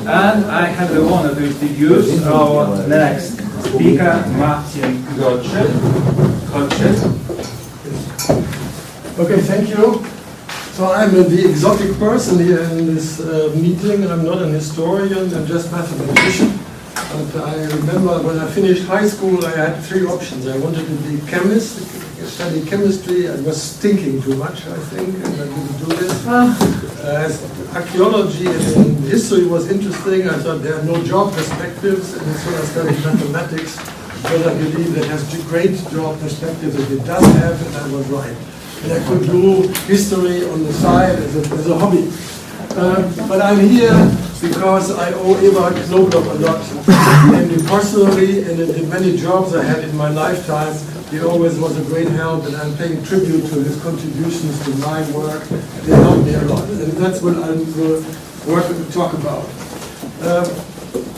And I have the honor to introduce our next speaker, Martin Grötschel. Okay, thank you. So I'm the exotic person here in this meeting. I'm not an historian, I'm just a mathematician. But I remember when I finished high school, I had three options. I wanted to be chemist, study chemistry. I was thinking too much, I think, and I didn't do this. As archaeology and history was interesting, I thought there are no job perspectives, and so I studied mathematics, because I believe that has great job perspectives, and it does have, and I was right. And I could do history on the side as a hobby. But I'm here because I owe Eberhard Knobloch a lot. And personally, and in the many jobs I had in my lifetime, he always was a great help, and I'm paying tribute to his contributions to my work. They helped me a lot, and that's what I will talk about.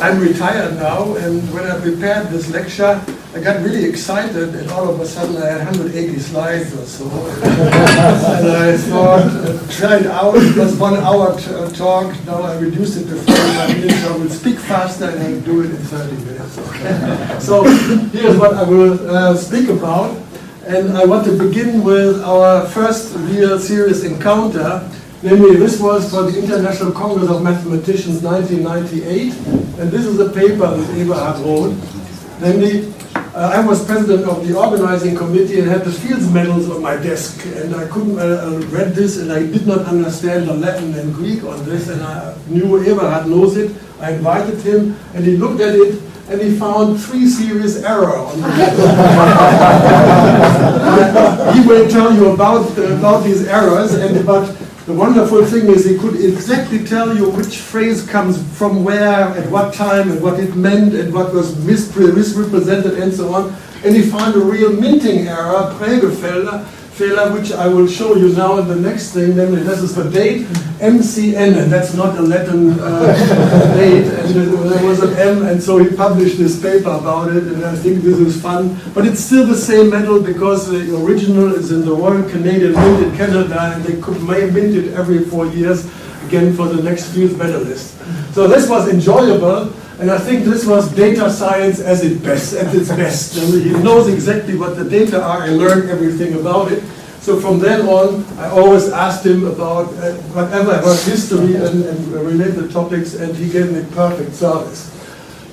I'm retired now, and when I prepared this lecture, I got really excited, and all of a sudden I had 180 slides or so. And I thought, tried out, it was 1 hour talk, now I reduced it to 45 minutes, so I will speak faster and I'll do it in 30 minutes. Okay? So here's what I will speak about, and I want to begin with our first real serious encounter. Namely, this was for the International Congress of Mathematicians 1998, and this is a paper that Eberhard wrote. Namely, I was president of the organizing committee and had the Fields medals on my desk, and I couldn't read this, and I did not understand the Latin and Greek on this, and I knew Eberhard knows it. I invited him, and he looked at it, and he found 3 serious errors on the He will tell you about these errors, but the wonderful thing is he could exactly tell you which phrase comes from where, at what time, and what it meant, and what was misrepresented, and so on. And he found a real minting error, Prägefehler, which I will show you now in the next thing. Namely, this is the date, MCN, and that's not a Latin date, and there was an M, and so he published this paper about it, and I think this is fun. But it's still the same medal because the original is in the Royal Canadian Mint in Canada, and they could mint it every 4 years, again for the next Fields medalist. So this was enjoyable, and I think this was data science at its best. And he knows exactly what the data are and learned everything about it. So from then on, I always asked him about whatever about history and related topics, and he gave me perfect service.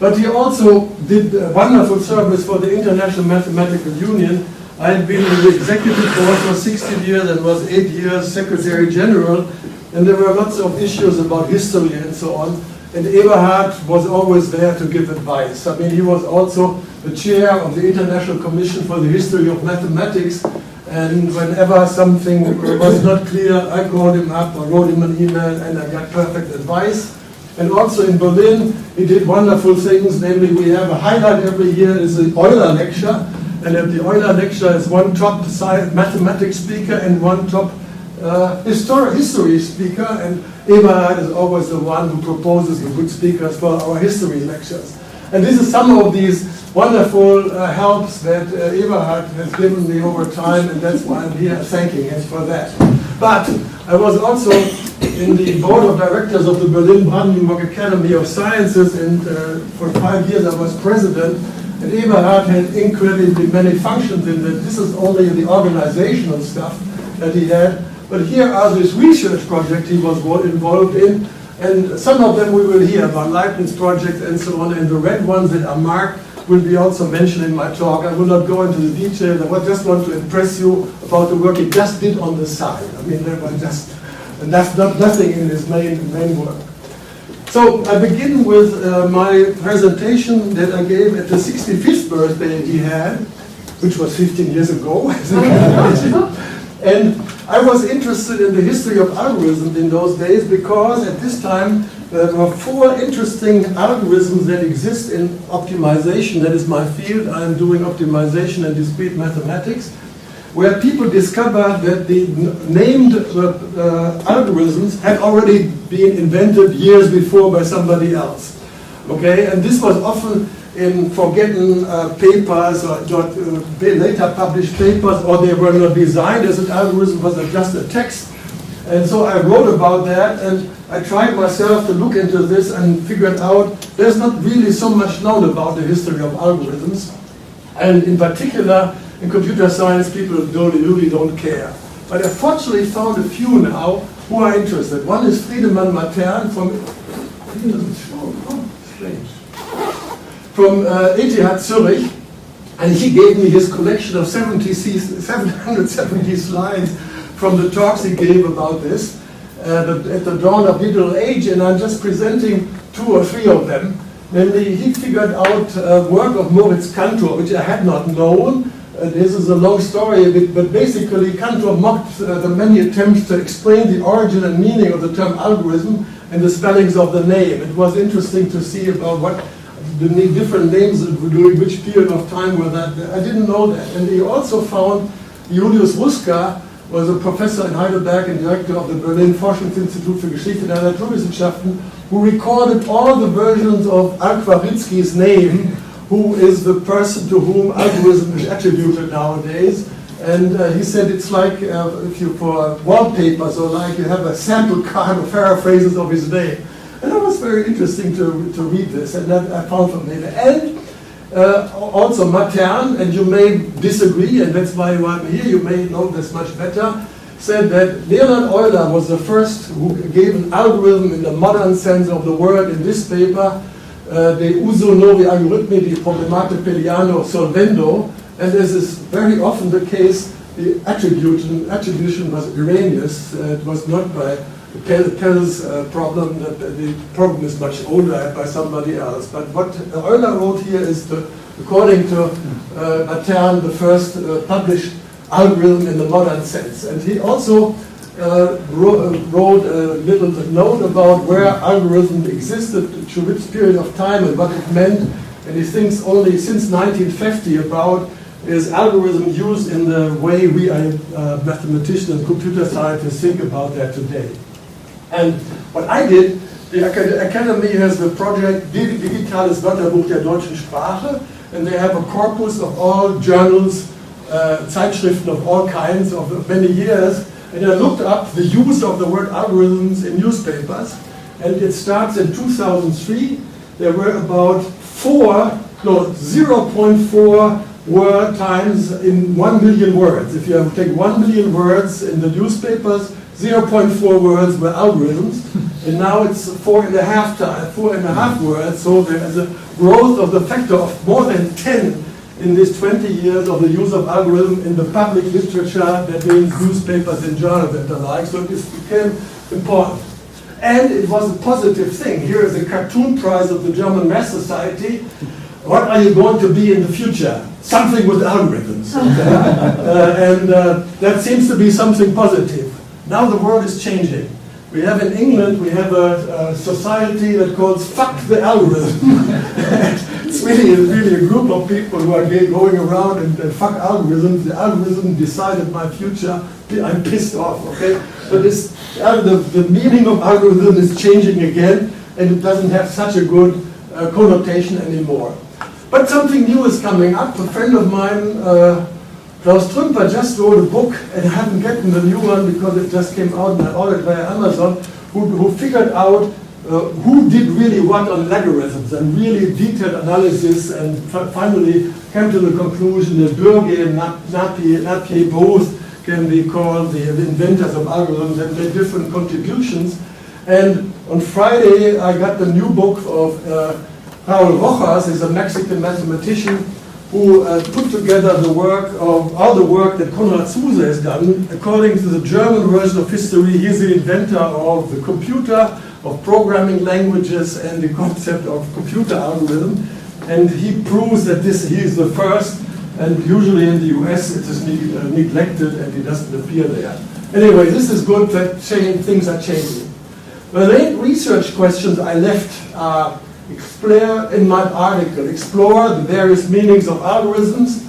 But he also did a wonderful service for the International Mathematical Union. I had been in the executive board for 16 years and was 8 years Secretary General, and there were lots of issues about history and so on. And Eberhard was always there to give advice. I mean, he was also the chair of the International Commission for the History of Mathematics, and whenever something was not clear, I called him up or wrote him an email, and I got perfect advice. And also in Berlin, he did wonderful things. Namely, we have a highlight every year, is the Euler lecture, and at the Euler lecture is one top mathematics speaker and one top history speaker, and Eberhard is always the one who proposes the good speakers for our history lectures. And this is some of these wonderful helps that Eberhard has given me over time, and that's why I'm here thanking him for that. But I was also in the board of directors of the Berlin-Brandenburg Academy of Sciences, and for 5 years I was president, and Eberhard had incredibly many functions in that. This is only the organizational stuff that he had. But here are this research project he was involved in, and some of them we will hear about Leibniz project and so on, and the red ones that are marked will be also mentioned in my talk. I will not go into the details. I just want to impress you about the work he just did on the side. I mean, there was just, and that's not nothing in his main work. So I begin with my presentation that I gave at the 65th birthday he had, which was 15 years ago, as you can imagine. And I was interested in the history of algorithms in those days because at this time there were 4 interesting algorithms that exist in optimization. That is my field. I am doing optimization and discrete mathematics, where people discovered that the named algorithms had already been invented years before by somebody else. Okay, and this was often in forgotten papers or later published papers, or they were not designed as an algorithm, was just a text. And so I wrote about that, and I tried myself to look into this and figured out there's not really so much known about the history of algorithms. And in particular, in computer science, people really don't care. But I fortunately found a few now who are interested. One is Friedemann Matern from ETH Zurich, and he gave me his collection of 770 slides from the talks he gave about this at the dawn of digital age, and I'm just presenting 2 or 3 of them. Namely, he figured out work of Moritz Cantor, which I had not known. This is a long story, but basically Cantor mocked the many attempts to explain the origin and meaning of the term algorithm and the spellings of the name. It was interesting to see about what the different names during which period of time were that. I didn't know that. And he also found Julius Ruska was a professor in Heidelberg and director of the Berlin Forschungsinstitut für Geschichte der Naturwissenschaften, who recorded all the versions of Al-Khwarizki's name, who is the person to whom algorithm is attributed nowadays. And he said it's like if you for wallpapers, or like you have a sample card of paraphrases of his name. And that was very interesting to read this, and that I found from later. And also Matern, and you may disagree, and that's why I'm here, you may know this much better, said that Leonhard Euler was the first who gave an algorithm in the modern sense of the word in this paper, de uso novi algoritmi di problemate Peliano solvendo, and as is very often the case, the attribution was erroneous. It was not by Pell's problem, that the problem is much older by somebody else. But what Euler wrote here is, according to Matern, the first published algorithm in the modern sense. And he also wrote a little note about where algorithm existed, to which period of time and what it meant. And he thinks only since 1950 about is algorithm used in the way we mathematicians and computer scientists think about that today. And what I did, the Academy has the project Digitales Wörterbuch der deutschen Sprache, and they have a corpus of all journals, Zeitschriften of all kinds of many years, and I looked up the use of the word algorithms in newspapers, and it starts in 2003. There were about 0.4 word times in 1 million words. If you take 1 million words in the newspapers, 0.4 words were algorithms, and now it's 4.5 words, so there is a growth of the factor of more than 10 in these 20 years of the use of algorithm in the public literature, that means newspapers and journals and the like, so it became important. And it was a positive thing. Here is a cartoon prize of the German Math Society. What are you going to be in the future? Something with algorithms. And that seems to be something positive. Now the world is changing. We have in England, we have a society that calls fuck the algorithm. It's really a group of people who are going around and fuck algorithms. The algorithm decided my future. I'm pissed off, okay? But the meaning of algorithm is changing again, and it doesn't have such a good connotation anymore. But something new is coming up. A friend of mine, Klaus Trümper, just wrote a book, and I haven't gotten the new one because it just came out and I ordered it via Amazon, who figured out who did really what on logarithms, and really detailed analysis, and finally came to the conclusion that Bürger and Napier both can be called the inventors of algorithms and made different contributions. And on Friday I got the new book of Raúl Rojas, is a Mexican mathematician, who put together the work of all the work that Konrad Zuse has done. According to the German version of history, he's the inventor of the computer, of programming languages, and the concept of computer algorithm. And he proves that he is the first, and usually in the US it is neglected and he doesn't appear there. Anyway, this is good that things are changing. The main research questions I left are in my article, explore the various meanings of algorithms.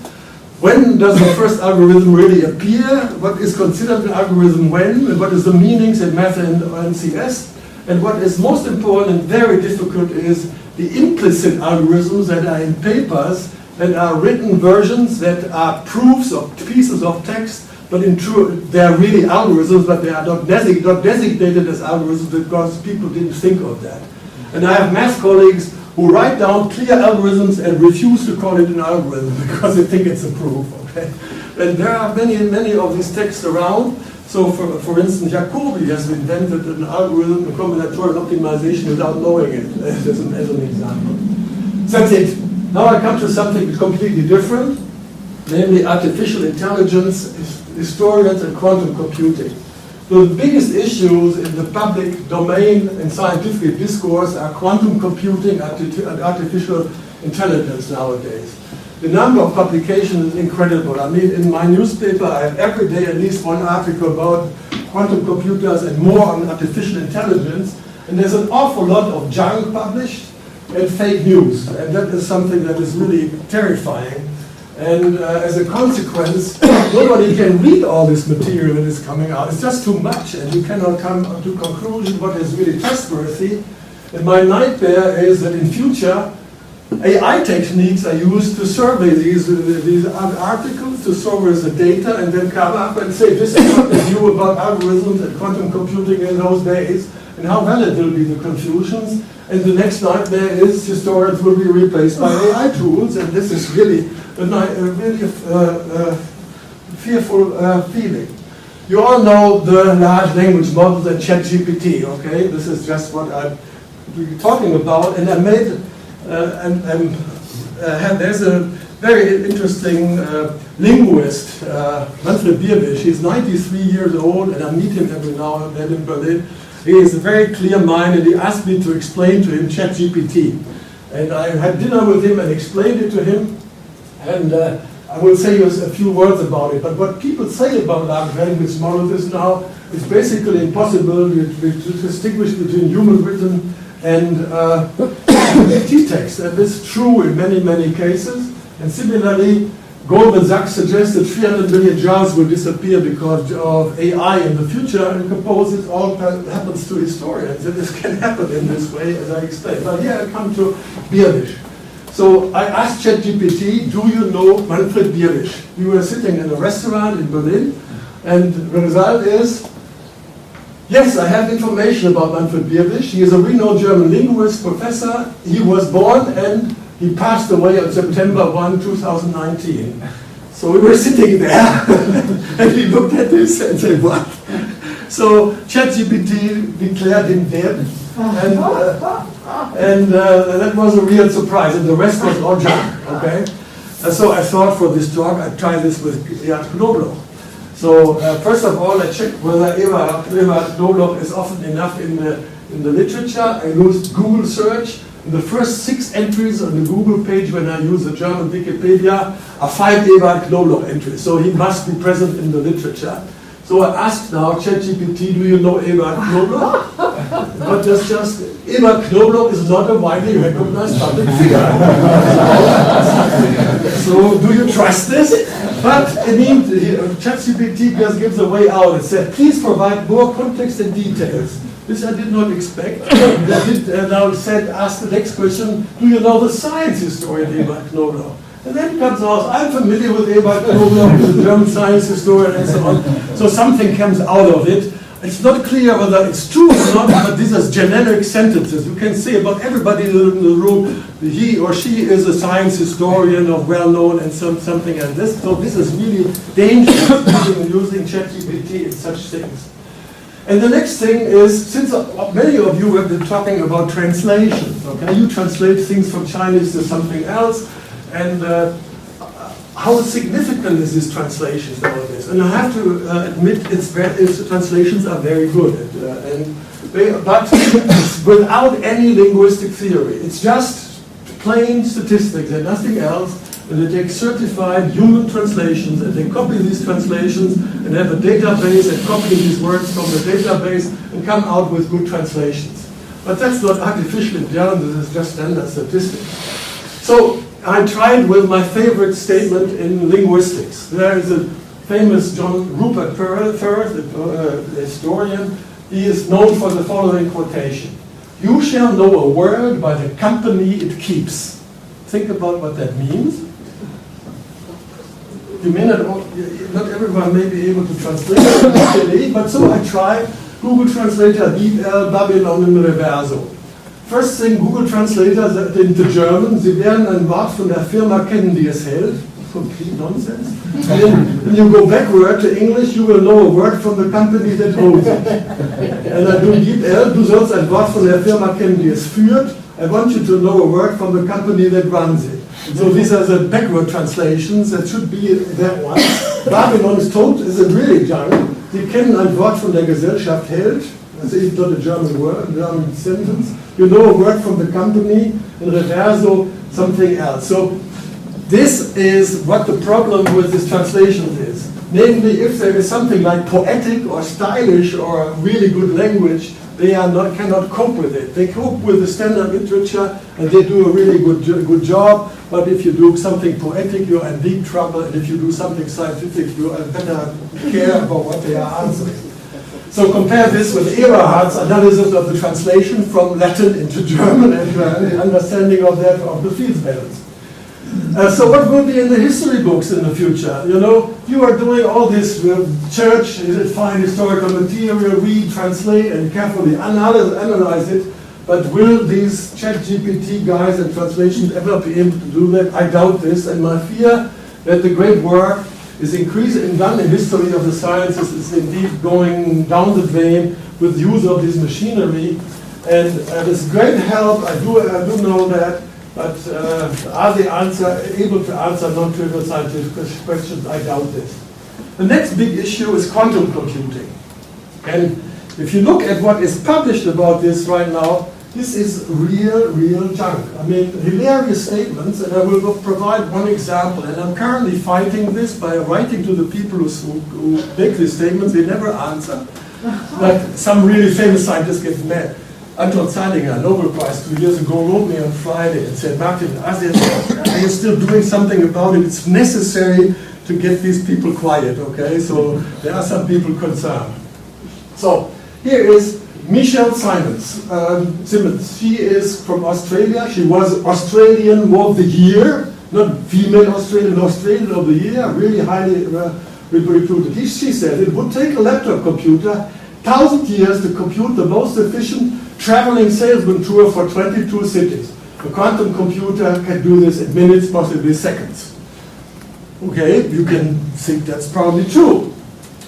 When does the first algorithm really appear? What is considered an algorithm when? And what is the meanings in math and NCS? And what is most important and very difficult is the implicit algorithms that are in papers, that are written versions, that are proofs of pieces of text, but in truth, they are really algorithms, but they are not designated as algorithms because people didn't think of that. And I have math colleagues who write down clear algorithms and refuse to call it an algorithm because they think it's a proof, okay? And there are many of these texts around. So for instance, Jacobi has invented an algorithm, a combinatorial optimization without knowing it, as an example. So that's it. Now I come to something completely different, namely artificial intelligence, historians, and quantum computing. So the biggest issues in the public domain and scientific discourse are quantum computing and artificial intelligence nowadays. The number of publications is incredible. I mean, in my newspaper, I have every day at least one article about quantum computers and more on artificial intelligence. And there's an awful lot of junk published and fake news. And that is something that is really terrifying. And as a consequence, nobody can read all this material that is coming out. It's just too much, and you cannot come to conclusion what is really trustworthy. And my nightmare is that in future, AI techniques are used to survey these articles, to survey the data, and then come up and say, this is what they knew about algorithms and quantum computing in those days, and how valid will be the conclusions. And the next nightmare is historians will be replaced by AI tools, and this is really a fearful feeling. You all know the large language models and ChatGPT, okay? This is just what I'm talking about, and I made there's a very interesting linguist, Manfred Bierwisch. He's 93 years old, and I meet him every now and then in Berlin. He is a very clear mind, and he asked me to explain to him ChatGPT. And I had dinner with him and explained it to him, and I will say a few words about it. But what people say about large language models is now it's basically impossible to distinguish between human written and text, and this is true in many cases. And similarly, Goldman Sachs suggests that 300 million jobs will disappear because of AI in the future, and suppose it all happens to historians, and this can happen in this way, as I explained. But here I come to Bierwisch. So I asked ChatGPT, do you know Manfred Bierwisch? We were sitting in a restaurant in Berlin, and the result is, yes, I have information about Manfred Bierwisch. He is a renowned German linguist, professor. He was born and he passed away on September 1, 2019. So we were sitting there and we looked at this and said, what? So ChatGPT declared him dead. And that was a real surprise. And the rest was all junk, okay? So I thought for this talk, I'd try this with Eberhard Knobloch. So first of all, I checked whether Eberhard Knobloch is often enough in the literature. I used Google search. The first 6 entries on the Google page when I use the German Wikipedia are 5 Eberhard Knobloch entries. So he must be present in the literature. So I asked now ChatGPT, do you know Eberhard Knobloch? But that's just, Eberhard Knobloch is not a widely recognized public figure. So do you trust this? But I mean, ChatGPT just gives a way out. It said, please provide more context and details. This I did not expect. Now ask the next question, do you know the science historian Eberhard Knobloch? And then comes out, I'm familiar with Eberhard Knobloch, the German science historian, and so on. So something comes out of it. It's not clear whether it's true or not, but these are generic sentences. You can say about everybody in the room, he or she is a science historian or well-known and something like this. So this is really dangerous using ChatGPT and such things. And the next thing is, since many of you have been talking about translations, okay? You translate things from Chinese to something else, and how significant is this translation nowadays? And I have to admit, its translations are very good, but without any linguistic theory. It's just plain statistics and nothing else. And they take certified human translations, and they copy these translations and have a database and copy these words from the database and come out with good translations. But that's not artificial intelligence, this is just standard statistics. So I tried with my favorite statement in linguistics. There is a famous Rupert Firth, a historian. He is known for the following quotation. You shall know a word by the company it keeps. Think about what that means. you may not everyone may be able to translate it immediately, but so I try Google Translator DeepL Babylon in Reverso. First thing, Google Translator sagt into German, Sie werden ein Wort von der Firma kennen, die es hält. Complete nonsense. And when you go backward to English, you will know a word from the company that holds it. And I do DeepL, du sollst ein Wort von der Firma kennen, die es führt. I want you to know a word from the company that runs it. So these are the backward translations, that should be that one. Babylon is told, is it really junk? Sie kennen ein Wort von der Gesellschaft hält. That's not a German word, a German sentence. You know a word from the company, in Reverso, something else. So this is what the problem with this translation is. Namely, if there is something like poetic or stylish or really good language, they cannot cope with it. They cope with the standard literature and they do a really good job. But if you do something poetic, you're in deep trouble. And if you do something scientific, you better care about what they are answering. So compare this with Eberhard's analysis of the translation from Latin into German and the understanding of that of the field balance. So what will be in the history books in the future? You know, you are doing all this church, find historical material, read, translate, and carefully analyze it. But will these ChatGPT guys and translations ever be able to do that? I doubt this, and my fear that the great work is increasing done in history of the sciences is indeed going down the drain with use of this machinery. And it's great help, I do know that. But are they able to answer non-trivial scientific questions? I doubt this. The next big issue is quantum computing. And if you look at what is published about this right now, this is real junk. I mean, hilarious statements, and I will provide one example. And I'm currently fighting this by writing to the people who make these statements. They never answer. But some really famous scientists get mad. Anton Zeilinger, Nobel Prize 2 years ago, wrote me on Friday and said, Martin, are you still doing something about it? It's necessary to get these people quiet, okay? So there are some people concerned. So here is Michelle Simmons. She is from Australia. She was Australian of the Year, not female Australian of the Year, really highly reputed. She said it would take a laptop computer 1,000 years to compute the most efficient traveling salesman tour for 22 cities. A quantum computer can do this in minutes, possibly seconds. Okay, you can think that's probably true.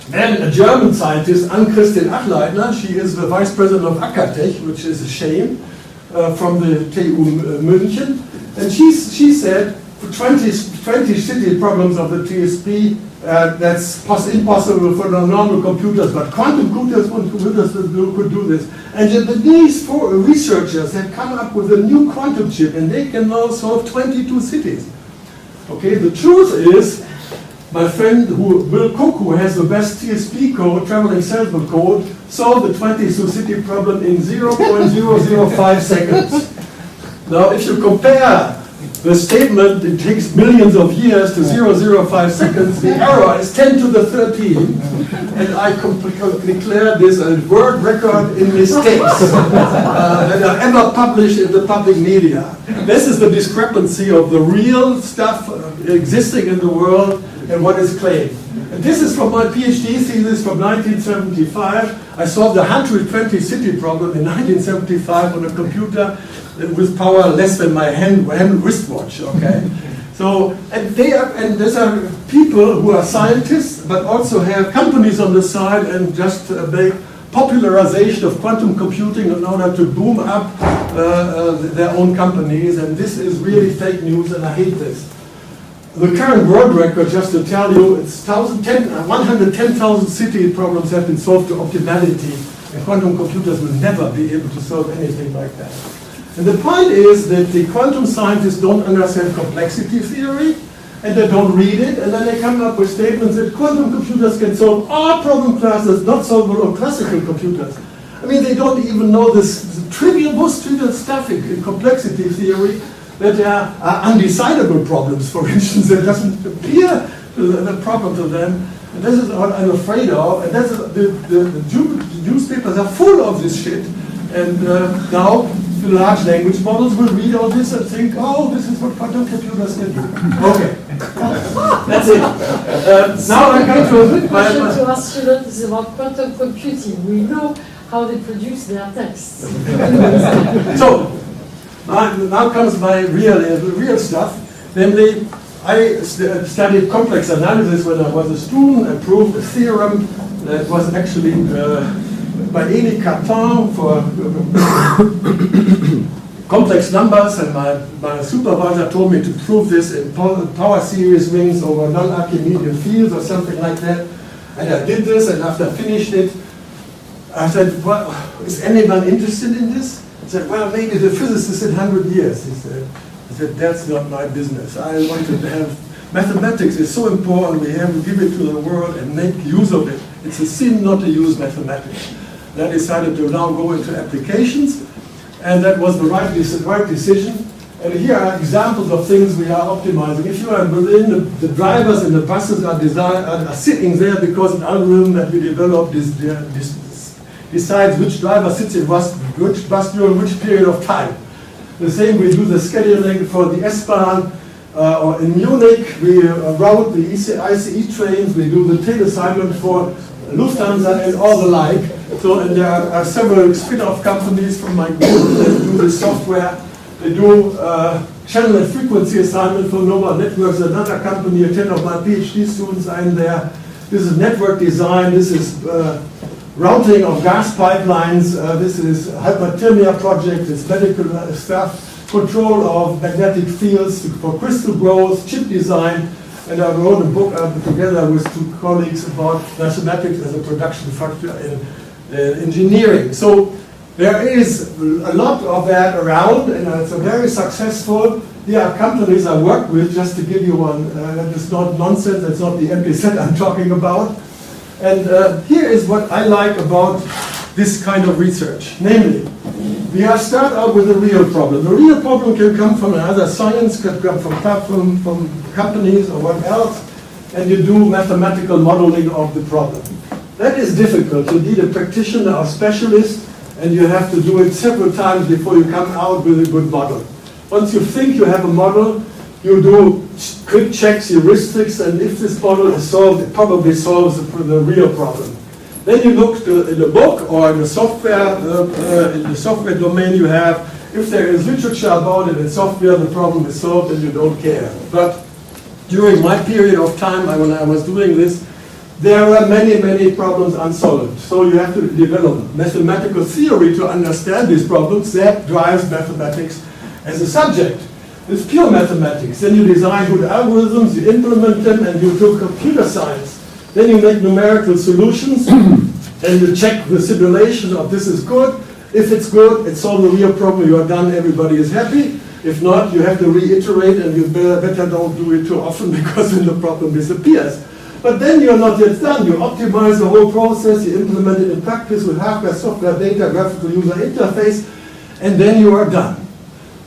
Then a German scientist, Ann-Christine Achleitner, she is the vice president of Akatech, which is a shame, from the TU München. And she said, for 20 city problems of the TSP, that's impossible for normal computers, but quantum computers could do this. And these four researchers have come up with a new quantum chip, and they can now solve 22 cities. Okay, the truth is, my friend Will Cook, who has the best TSP code, traveling salesman code, solved the 22 city problem in 0.005 seconds. Now, if you compare the statement, it takes millions of years to 0.005 seconds, the error is 10 to the 13, and I declare this a world record in mistakes that are ever published in the public media. This is the discrepancy of the real stuff existing in the world and what is claimed. And this is from my PhD thesis from 1975. I solved the 120 city problem in 1975 on a computer with power less than my hand wristwatch. Okay, so and these are people who are scientists, but also have companies on the side and just make popularization of quantum computing in order to boom up their own companies. And this is really fake news, and I hate this. The current world record, just to tell you, it's 110,000 city problems have been solved to optimality, and quantum computers will never be able to solve anything like that. And the point is that the quantum scientists don't understand complexity theory, and they don't read it, and then they come up with statements that quantum computers can solve all problem classes not solvable on classical computers. I mean, they don't even know this most trivial stuff in complexity theory, that there are undecidable problems, for instance, that doesn't appear the problem to them. And this is what I'm afraid of, and that's the newspapers are full of this shit. And now the large language models will read all this and think, oh, this is what quantum computers can do. Okay, that's it. Now I come to a question to our students about quantum computing. We know how they produce their texts. So, now comes my real stuff. Namely, I studied complex analysis when I was a student. I proved a theorem that was actually by Élie Cartan for complex numbers, and my supervisor told me to prove this in power series rings over non-Archimedean fields or something like that. And I did this, and after I finished it, I said, well, is anyone interested in this? I said, well, maybe the physicist in 100 years. He said, that's not my business. I want to have, mathematics is so important, we have to give it to the world and make use of it. It's a sin not to use mathematics. And I decided to now go into applications, and that was the right decision. And here are examples of things we are optimizing. If you are in Berlin, the drivers and the buses are sitting there because an algorithm that we developed decides which driver sits in which bus during which period of time. The same, we do the scheduling for the S-Bahn, or in Munich, we route the ICE trains, we do the tele-assignment for Lufthansa and all the like. So, and there are several spin-off companies from my group that do the software. They do channel and frequency assignment for Nova Networks, another company. 10 of my PhD students are in there. This is network design, this is routing of gas pipelines, this is hyperthermia project, it's medical stuff, control of magnetic fields for crystal growth, chip design, and I wrote a book together with 2 colleagues about mathematics as a production factor in engineering. So there is a lot of that around, and it's a very successful. There are companies I work with, just to give you one, that is not nonsense, that's not the empty set I'm talking about. And here is what I like about this kind of research. Namely, we start out with a real problem. The real problem can come from another science, can come from companies or what else, and you do mathematical modeling of the problem. That is difficult. You need a practitioner or specialist, and you have to do it several times before you come out with a good model. Once you think you have a model, you do quick checks, heuristics, and if this model is solved, it probably solves the real problem. Then you look in the book or in the software domain you have, if there is literature about it in software, the problem is solved and you don't care. But during my period of time when I was doing this, there were many, many problems unsolved. So you have to develop mathematical theory to understand these problems. That drives mathematics as a subject. It's pure mathematics. Then you design good algorithms, you implement them, and you do computer science. Then you make numerical solutions, and you check the simulation of this is good. If it's good, it solves a real problem, you are done, everybody is happy. If not, you have to reiterate, and you better don't do it too often because then the problem disappears. But then you're not yet done. You optimize the whole process, you implement it in practice with hardware, software, data, graphical user interface, and then you are done.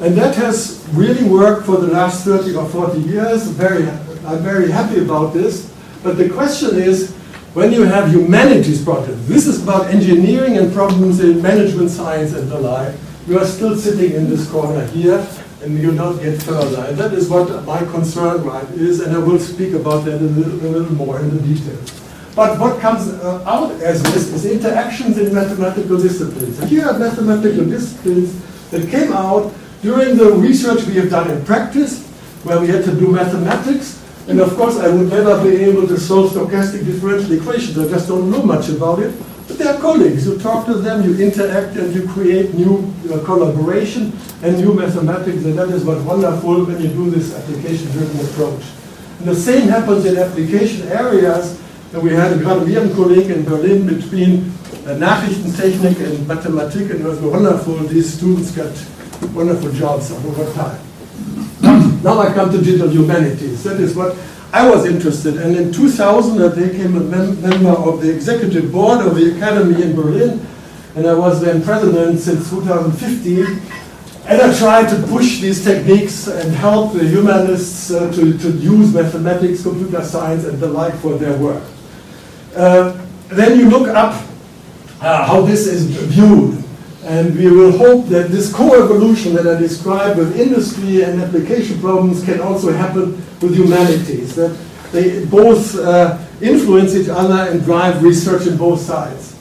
And that has really worked for the last 30 or 40 years. I'm very happy about this. But the question is, when you have humanities problems, this is about engineering and problems in management science and the like, you are still sitting in this corner here, and you don't get further. And that is what my concern is, and I will speak about that a little more in the details. But what comes out as this is interactions in mathematical disciplines. And here are mathematical disciplines that came out during the research we have done in practice, where we had to do mathematics, and of course I would never be able to solve stochastic differential equations, I just don't know much about it, but they are colleagues, you talk to them, you interact, and you create new collaboration and new mathematics, and that is what's wonderful when you do this application-driven approach. And the same happens in application areas, and we had a Graduiertenkolleg in Berlin between Nachrichtentechnik and Mathematik, and it was wonderful, these students got wonderful jobs over time. Now I come to digital humanities. That is what I was interested in. And in 2000, I became a member of the executive board of the academy in Berlin, and I was then president since 2015. And I tried to push these techniques and help the humanists to use mathematics, computer science, and the like for their work. Then you look up how this is viewed. And we will hope that this co-evolution that I described with industry and application problems can also happen with humanities, that they both influence each other and drive research in both sides.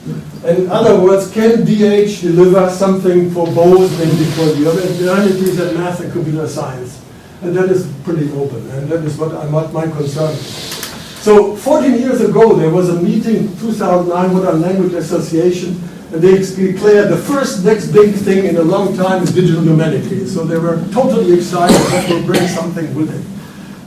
And in other words, can DH deliver something for both, maybe for the other humanities and math and computer science? And that is pretty open, and that is what my concern is. So 14 years ago, there was a meeting, 2009, Modern Language Association, and they declared the first next big thing in a long time is digital humanities. So they were totally excited that will bring something with it.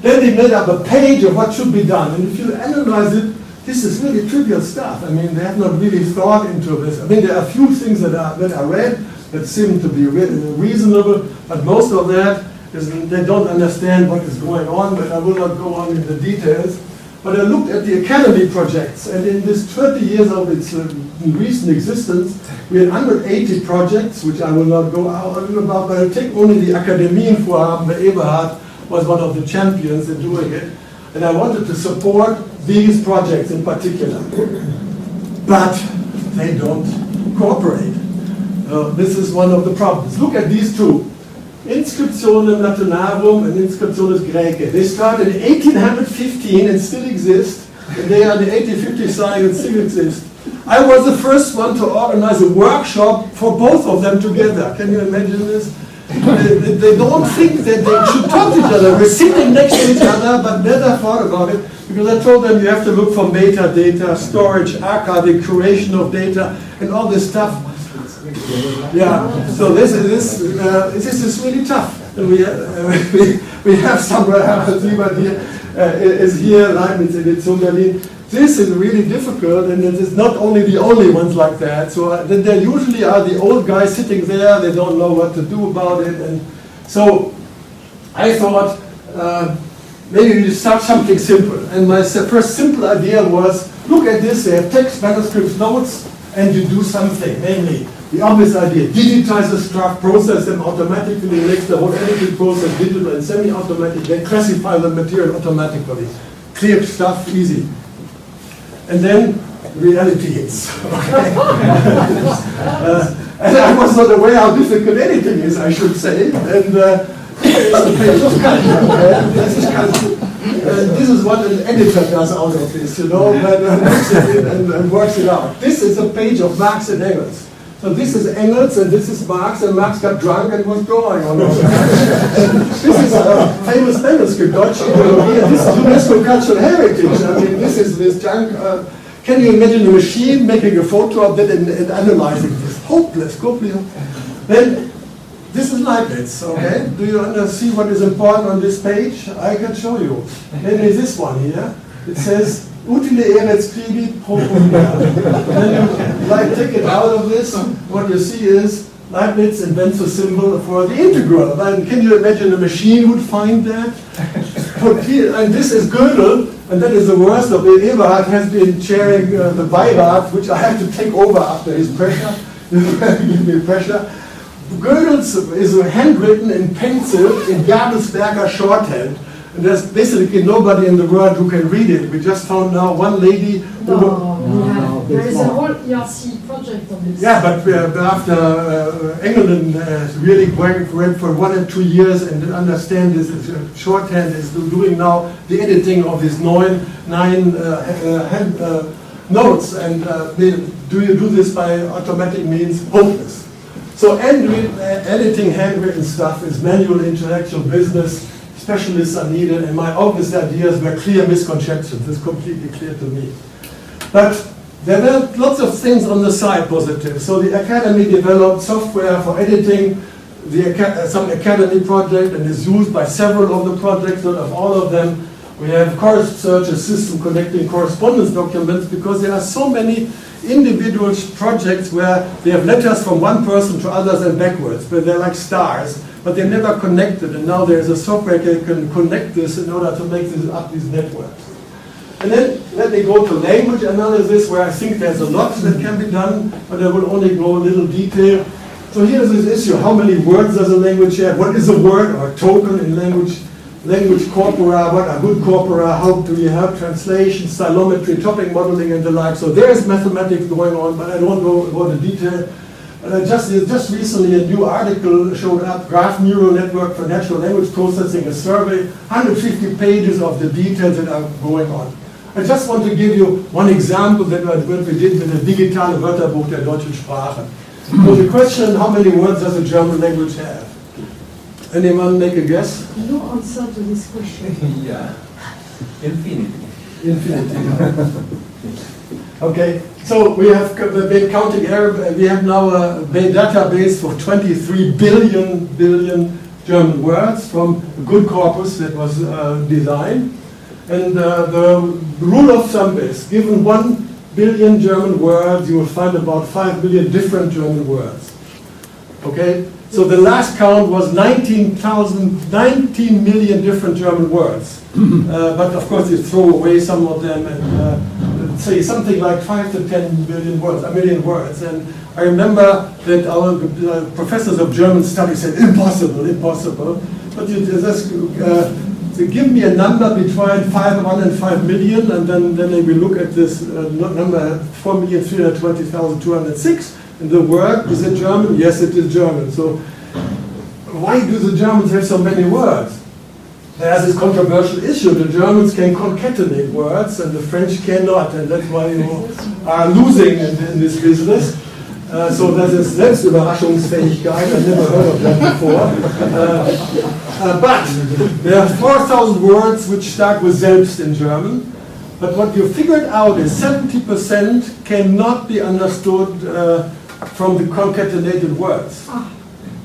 Then they made up a page of what should be done. And if you analyze it, this is really trivial stuff. I mean, they have not really thought into this. I mean, there are a few things that I read that seem to be reasonable, but most of that is they don't understand what is going on, but I will not go on in the details. But I looked at the academy projects, and in this 20 years of its recent existence, we had 180 projects, which I will not go out about, but I'll take only the Akademienvorhaben, where Eberhard was one of the champions in doing it. And I wanted to support these projects in particular. But they don't cooperate. This is one of the problems. Look at these two. Inscriptionem Latonarum and Inscriptiones Graecae. They started in 1815 and still exist. And they are the 1850 sign and still exist. I was the first one to organize a workshop for both of them together. Can you imagine this? They don't think that they should talk to each other. We're sitting next to each other, but never thought about it. Because I told them you have to look for metadata, storage, archiving, curation of data, and all this stuff. Yeah, so this is really tough. And we have somewhere here is here, Leibniz in Berlin. This is really difficult, and it is not only the only ones like that. So there usually are the old guys sitting there. They don't know what to do about it, and so I thought maybe we start something simple. And my first simple idea was: look at this. They have text, manuscripts, notes, and you do something. Namely, the obvious idea: digitize the struct, process them automatically, makes the whole editing process digital and semi-automatic, then classify the material automatically. Clear stuff, easy. And then reality hits. Okay? And I was not aware how difficult anything is, I should say. And this is what an editor does out of this, you know, mixes it and works it out. This is a page of Marx and Engels. So this is Engels and this is Marx, and Marx got drunk and was drawing on it. This is a famous manuscript, Deutsche Ideologie, and this is UNESCO cultural heritage. I mean, this is this junk. Can you imagine a machine making a photo of it and analyzing this? Hopeless, completely. Then, this is Leibniz, okay? Do you see what is important on this page? I can show you. Namely this one here. It says, utile erat scribi pro primera. Then you take it out of this, what you see is Leibniz invents a symbol for the integral. And can you imagine a machine would find that? And this is Grötschel, and that is the worst of it. Eberhard has been chairing the Beirat, which I have to take over after his pressure. Give me pressure. Grötschel's is handwritten in pencil in Gabelsberger shorthand. And there's basically nobody in the world who can read it. We just found now one lady who... There is a whole ERC project on this. Yeah, but after England really went for 1 and 2 years and understand this shorthand is doing now the editing of these nine notes. And do you do this by automatic means? Hopeless. So editing handwritten stuff is manual intellectual business. Specialists are needed, and my obvious ideas were clear misconceptions. It's completely clear to me. But there were lots of things on the side positive. So the Academy developed software for editing some Academy project, and is used by several of the projects, not of all of them. We have Chorus Search, a system connecting correspondence documents, because there are so many individual projects where they have letters from one person to others and backwards, but they're like stars, but they're never connected. And now there's a software that can connect this in order to make these networks. And then let me go to language analysis, where I think there's a lot that can be done, but I will only go a little detail. So here's this issue: how many words does a language have? What is a word or a token in language? Language corpora, what are good corpora? How do you have translation, stylometry, topic modeling, and the like? So there's mathematics going on, but I don't go into detail. Just recently a new article showed up, Graph Neural Network for Natural Language Processing, a survey, 150 pages of the details that are going on. I just want to give you one example that what we did with the digitale Wörterbuch der deutschen Sprache. So the question, how many words does the German language have? Anyone make a guess? No answer to this question. Yeah. Infinity. Okay, so we have been counting Arab. We have now a database for 23 billion German words from a good corpus that was designed. And the rule of thumb is, given 1 billion German words, you will find about 5 million different German words. Okay, so the last count was 19 million different German words. But of course, you throw away some of them and say something like 5 to 10 million words, a million words. And I remember that our professors of German studies said, impossible. But you just give me a number between 1 and 5 million, and then we look at this number, 4,320,206, and the word, is it German? Yes, it is German. So why do the Germans have so many words? There's this controversial issue. The Germans can concatenate words and the French cannot, and that's why you are losing in this business. So there's this Selbstüberraschungsfähigkeit, I've never heard of that before. But there are 4,000 words which start with selbst in German. But what you figured out is 70% cannot be understood from the concatenated words.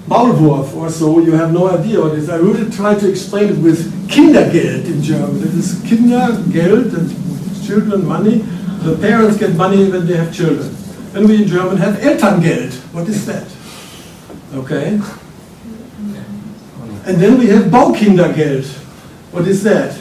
Maulwurf or so, you have no idea what it is. I really try to explain it with Kindergeld in German. It is Kindergeld, and children, money. The parents get money when they have children. And we in German have Elterngeld. What is that? Okay. And then we have Baukindergeld. What is that?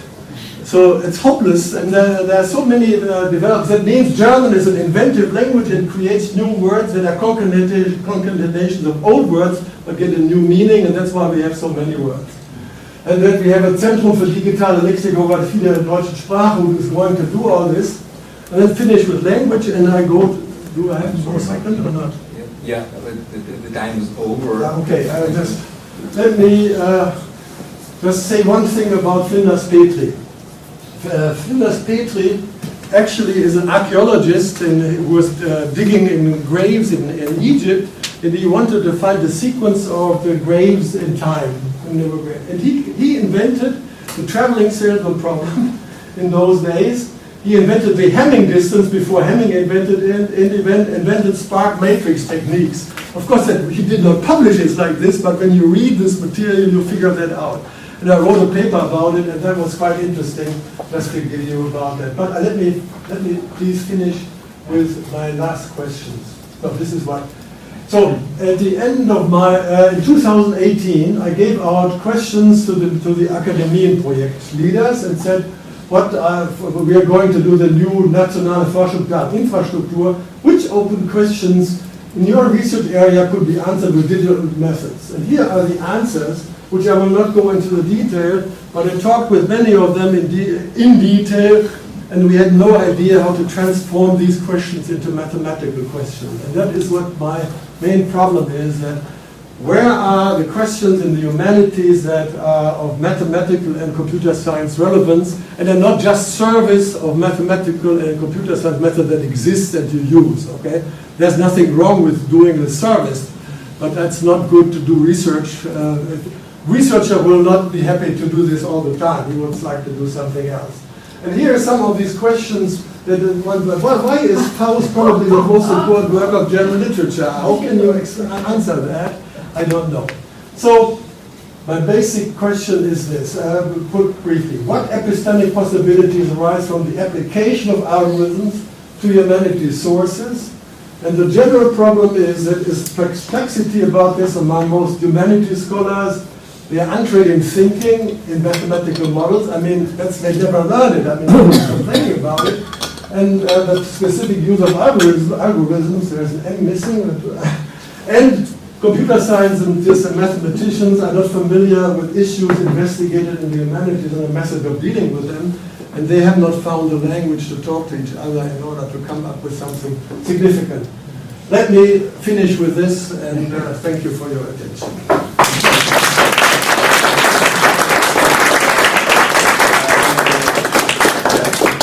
So it's hopeless, and there are so many developers. That means German is an inventive language and creates new words that are concatenations of old words, but get a new meaning, and that's why we have so many words. And then we have a Zentrum für digitale Lexikographie der deutschen Sprache, who is going to do all this. And then finish with language, and I go, do I have more seconds or not? Yeah, but the time is over. Okay, let me just say one thing about Flinders Petrie. Flinders Petrie actually is an archaeologist who was digging in graves in Egypt, and he wanted to find the sequence of the graves in time. And he invented the traveling salesman problem in those days. He invented the Hamming distance before Hamming invented spark matrix techniques. Of course, he did not publish it like this, but when you read this material, you figure that out. And I wrote a paper about it, and that was quite interesting, just to give you about that. But let me please finish with my last questions. So this is what. So at the end of my, in 2018, I gave out questions to the Akademien project leaders and said, we are going to do the new Nationale Forschungsplan Infrastruktur. Which open questions in your research area could be answered with digital methods? And here are the answers, which I will not go into the detail, but I talked with many of them in detail, and we had no idea how to transform these questions into mathematical questions. And that is what my main problem is, that where are the questions in the humanities that are of mathematical and computer science relevance, and are not just service of mathematical and computer science method that exists that you use, okay? There's nothing wrong with doing the service, but that's not good to do research. Researcher will not be happy to do this all the time. He would like to do something else. And here are some of these questions that why is Faust probably the most important work of German literature? How can you answer that? I don't know. So my basic question is this, put briefly. What epistemic possibilities arise from the application of algorithms to humanities sources? And the general problem is that there's perplexity about this among most humanities scholars. They are untrained in thinking in mathematical models. I mean, they never learned it. I mean, they're complaining about it. And the specific use of algorithms, there's an M missing. And computer scientists and mathematicians are not familiar with issues investigated in the humanities and the method of dealing with them. And they have not found a language to talk to each other in order to come up with something significant. Let me finish with this, and thank you for your attention.